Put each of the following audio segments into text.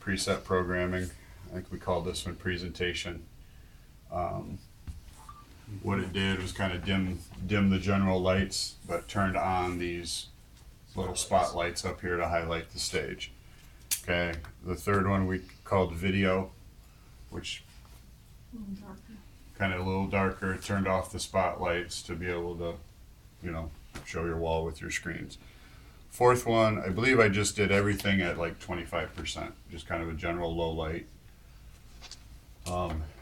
preset programming. I think we called this one presentation. What it did was kind of dim the general lights, but turned on these little spotlights up here to highlight the stage. Okay, the third one we called video, which kind of a little darker. It turned off the spotlights to be able to, you know, show your wall with your screens. Fourth one, I believe I just did everything at like 25%, just kind of a general low light.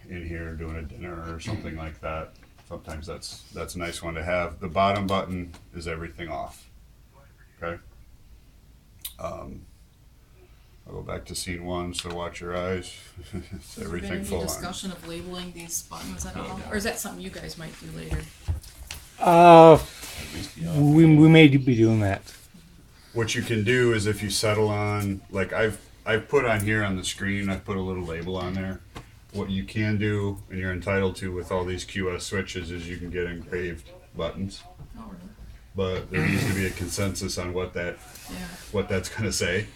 In here doing a dinner or something like that. Sometimes that's a nice one to have. The bottom button is everything off. Okay. I'll go back to scene one, so watch your eyes. It's everything full on. Discussion of labeling these buttons at all, or is that something you guys might do later? We may be doing that. What you can do is if you settle on, like I've put on here on the screen, I've put a little label on there. What you can do, and you're entitled to with all these QS switches, is you can get engraved buttons. Oh, really? But there needs to be a consensus on what that's going to say.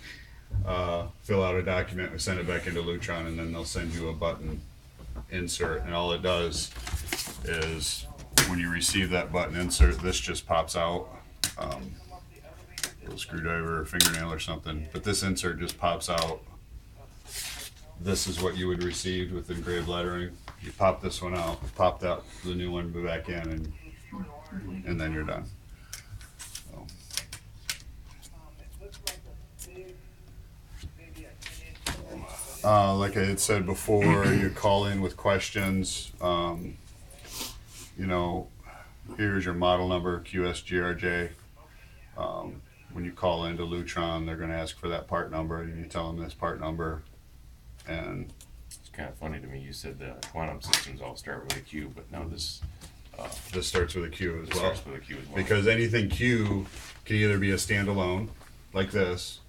Fill out a document, we send it back into Lutron, and then they'll send you a button insert. And all it does is when you receive that button insert, this just pops out. A little screwdriver or fingernail or something, but this insert just pops out. This is what you would receive with engraved lettering. You pop this one out, pop the new one back in, and then you're done. Like I had said before, you call in with questions. You know, here's your model number, QSGRJ. When you call into Lutron, they're going to ask for that part number, and you tell them this part number. And it's kind of funny to me. You said the quantum systems all start with a Q, but now this starts with a Q as well. Starts with a Q as well. Because anything Q can either be a standalone, like this,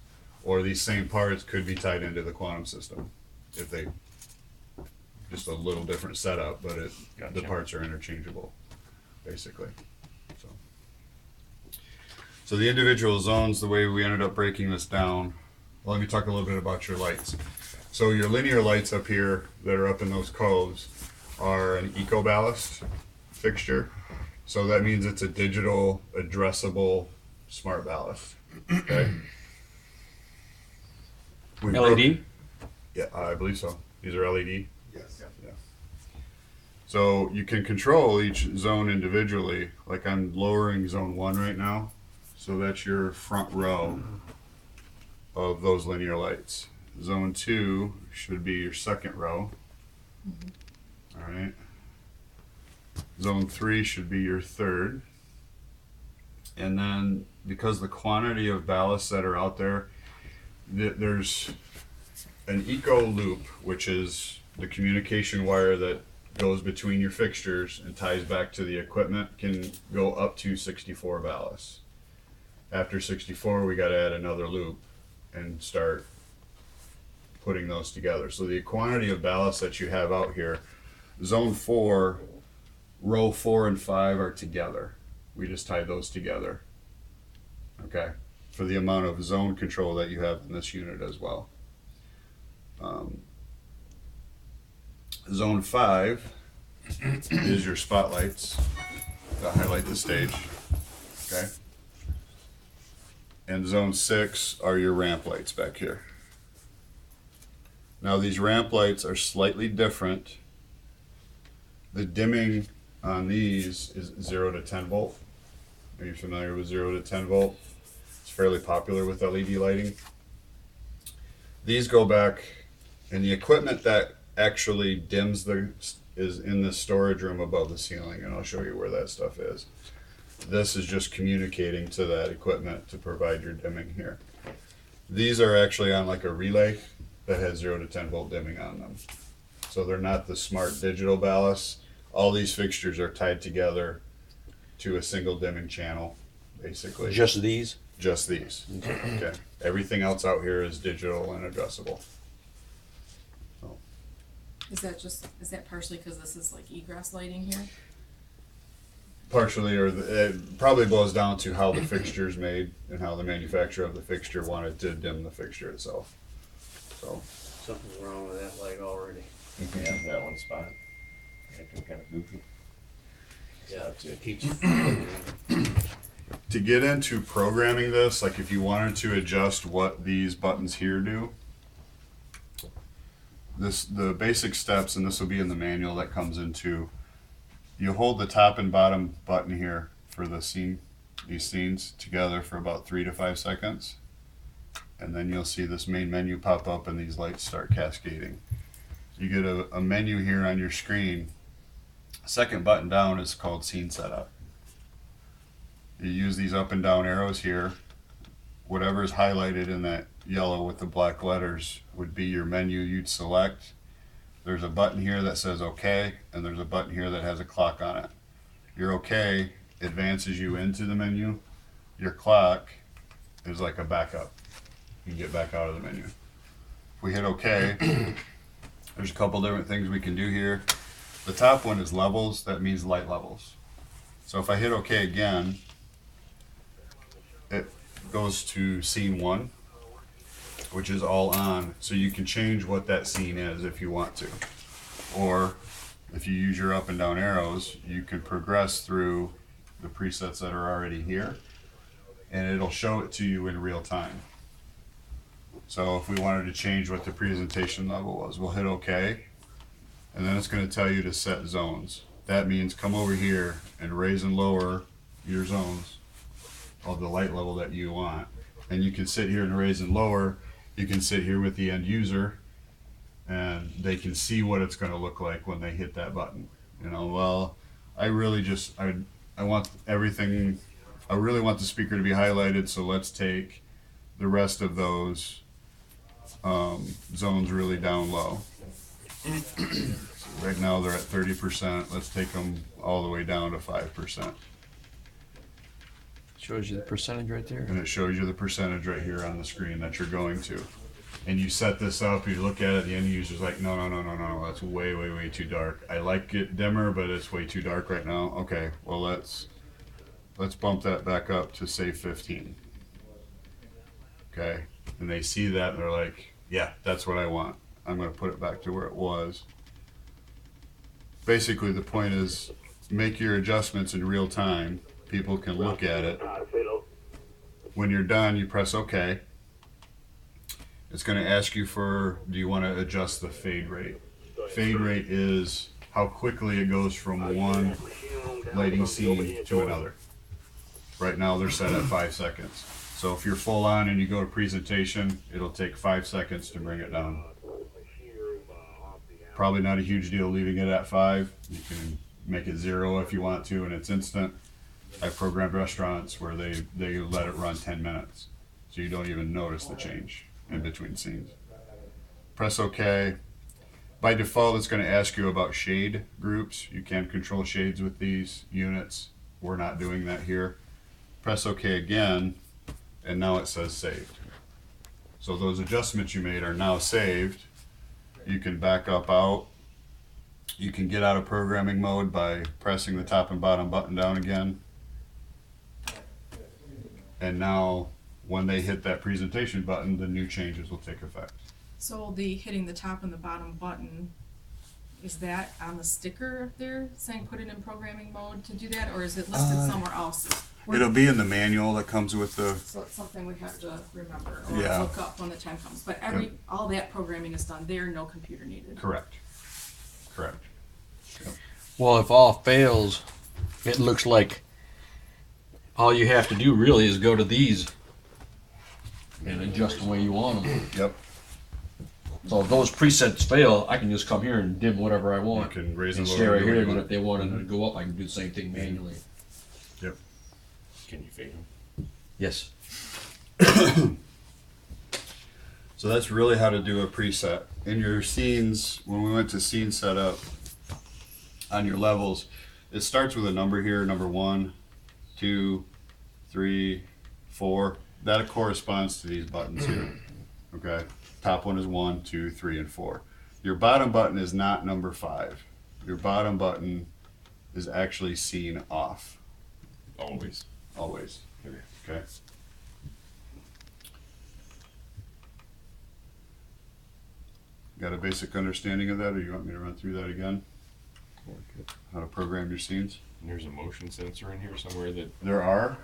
or these same parts could be tied into the quantum system. If they just a little different setup, but Gotcha. The parts are interchangeable, basically. So the individual zones, the way we ended up breaking this down. Well, let me talk a little bit about your lights. So your linear lights up here that are up in those coves are an eco ballast fixture. So that means it's a digital addressable smart ballast. Okay. LED? Yeah, I believe so. These are LED. Yes. Yeah. So you can control each zone individually. Like I'm lowering zone 1 right now. So that's your front row of those linear lights. Zone 2 should be your second row. All right. Zone 3 should be your third. And then because the quantity of ballasts that are out there, there's an eco loop, which is the communication wire that goes between your fixtures and ties back to the equipment, can go up to 64 ballasts. After 64, we got to add another loop and start putting those together. So the quantity of ballast that you have out here, zone 4, row 4 and 5 are together. We just tied those together. Okay, for the amount of zone control that you have in this unit as well. Zone 5 is your spotlights that highlight the stage. Okay. And zone 6 are your ramp lights back here. Now these ramp lights are slightly different. The dimming on these is 0 to 10 volt. Are you familiar with 0 to 10 volt? It's fairly popular with LED lighting. These go back, and the equipment that actually dims is in the storage room above the ceiling, and I'll show you where that stuff is. This is just communicating to that equipment to provide your dimming here. These are actually on like a relay that has 0 to 10 volt dimming on them. So they're not the smart digital ballasts. All these fixtures are tied together to a single dimming channel, basically. Just these? Just these. Okay. Everything else out here is digital and addressable. So. Is that partially because this is like egress lighting here? Partially, or it probably boils down to how the fixture is made and how the manufacturer of the fixture wanted to dim the fixture itself. So Something's wrong with that leg already. Yeah, that one spot. Acting kind of goofy. Yeah, That's it. keeps. To get into programming this, like if you wanted to adjust what these buttons here do, the basic steps, and this will be in the manual that comes into, you hold the top and bottom button here for the scene, these scenes together for about 3 to 5 seconds, and then you'll see this main menu pop up and these lights start cascading. You get a menu here on your screen. Second button down is called scene setup. You use these up and down arrows here. Whatever is highlighted in that yellow with the black letters would be your menu you'd select. There's a button here that says OK, and there's a button here that has a clock on it. Your OK advances you into the menu. Your clock is like a backup. You can get back out of the menu. If we hit OK, there's a couple different things we can do here. The top one is levels. That means light levels. So if I hit OK again, it goes to scene 1, which is all on. So you can change what that scene is if you want to. Or if you use your up and down arrows, you can progress through the presets that are already here, and it'll show it to you in real time. So if we wanted to change what the presentation level was, we'll hit OK, and then it's going to tell you to set zones. That means come over here and raise and lower your zones of the light level that you want. And you can sit here and raise and lower. You can sit here with the end user, and they can see what it's going to look like when they hit that button. You know, well, I really just, I want everything, I really want the speaker to be highlighted, so let's take the rest of those zones really down low. So right now they're at 30%. Let's take them all the way down to 5%. Shows you the percentage right there. And it shows you the percentage right here on the screen that you're going to. And you set this up, you look at it, the end user's like, no, that's way, way, way too dark. I like it dimmer, but it's way too dark right now. Okay, well let's bump that back up to say 15. Okay, and they see that and they're like, yeah, that's what I want. I'm gonna put it back to where it was. Basically the point is make your adjustments in real time. People can look at it. When you're done, you press OK. It's going to ask you for, do you want to adjust the fade rate? Fade rate is how quickly it goes from one lighting scene to another. Right now they're set at 5 seconds. So if you're full on and you go to presentation, it'll take 5 seconds to bring it down. Probably not a huge deal leaving it at 5. You can make it 0 if you want to, and it's instant. I've programmed restaurants where they let it run 10 minutes, so you don't even notice the change in between scenes. Press OK. By default, it's going to ask you about shade groups. You can control shades with these units. We're not doing that here. Press OK again, and now it says saved. So those adjustments you made are now saved. You can back up out. You can get out of programming mode by pressing the top and bottom button down again. And now when they hit that presentation button, the new changes will take effect. So the hitting the top and the bottom button, is that on the sticker up there saying put it in programming mode to do that, or is it listed somewhere else? It'll be in the manual that comes with the, So it's something we have to remember or Yeah. look up when the time comes. But all that programming is done there, no computer needed. correct. Well, if all fails, it looks like all you have to do really is go to these and adjust the way you want them. Yep. So if those presets fail, I can just come here and dim whatever I You want. can raise and And lower. stay right do what here, you and then want. if they wanted to go up, I can do the same thing manually. Yep. Can you fade them? Yes. So that's really how to do a preset. In your scenes, when we went to scene setup, on your levels, it starts with a number here, number 1, 2, 3, 4. That corresponds to these buttons here. Okay. Top one is 1, 2, 3, and 4. Your bottom button is not number 5. Your bottom button is actually scene off. Always. Always. Okay. Got a basic understanding of that, or you want me to run through that again? How to program your scenes? And there's a motion sensor in here somewhere that There are.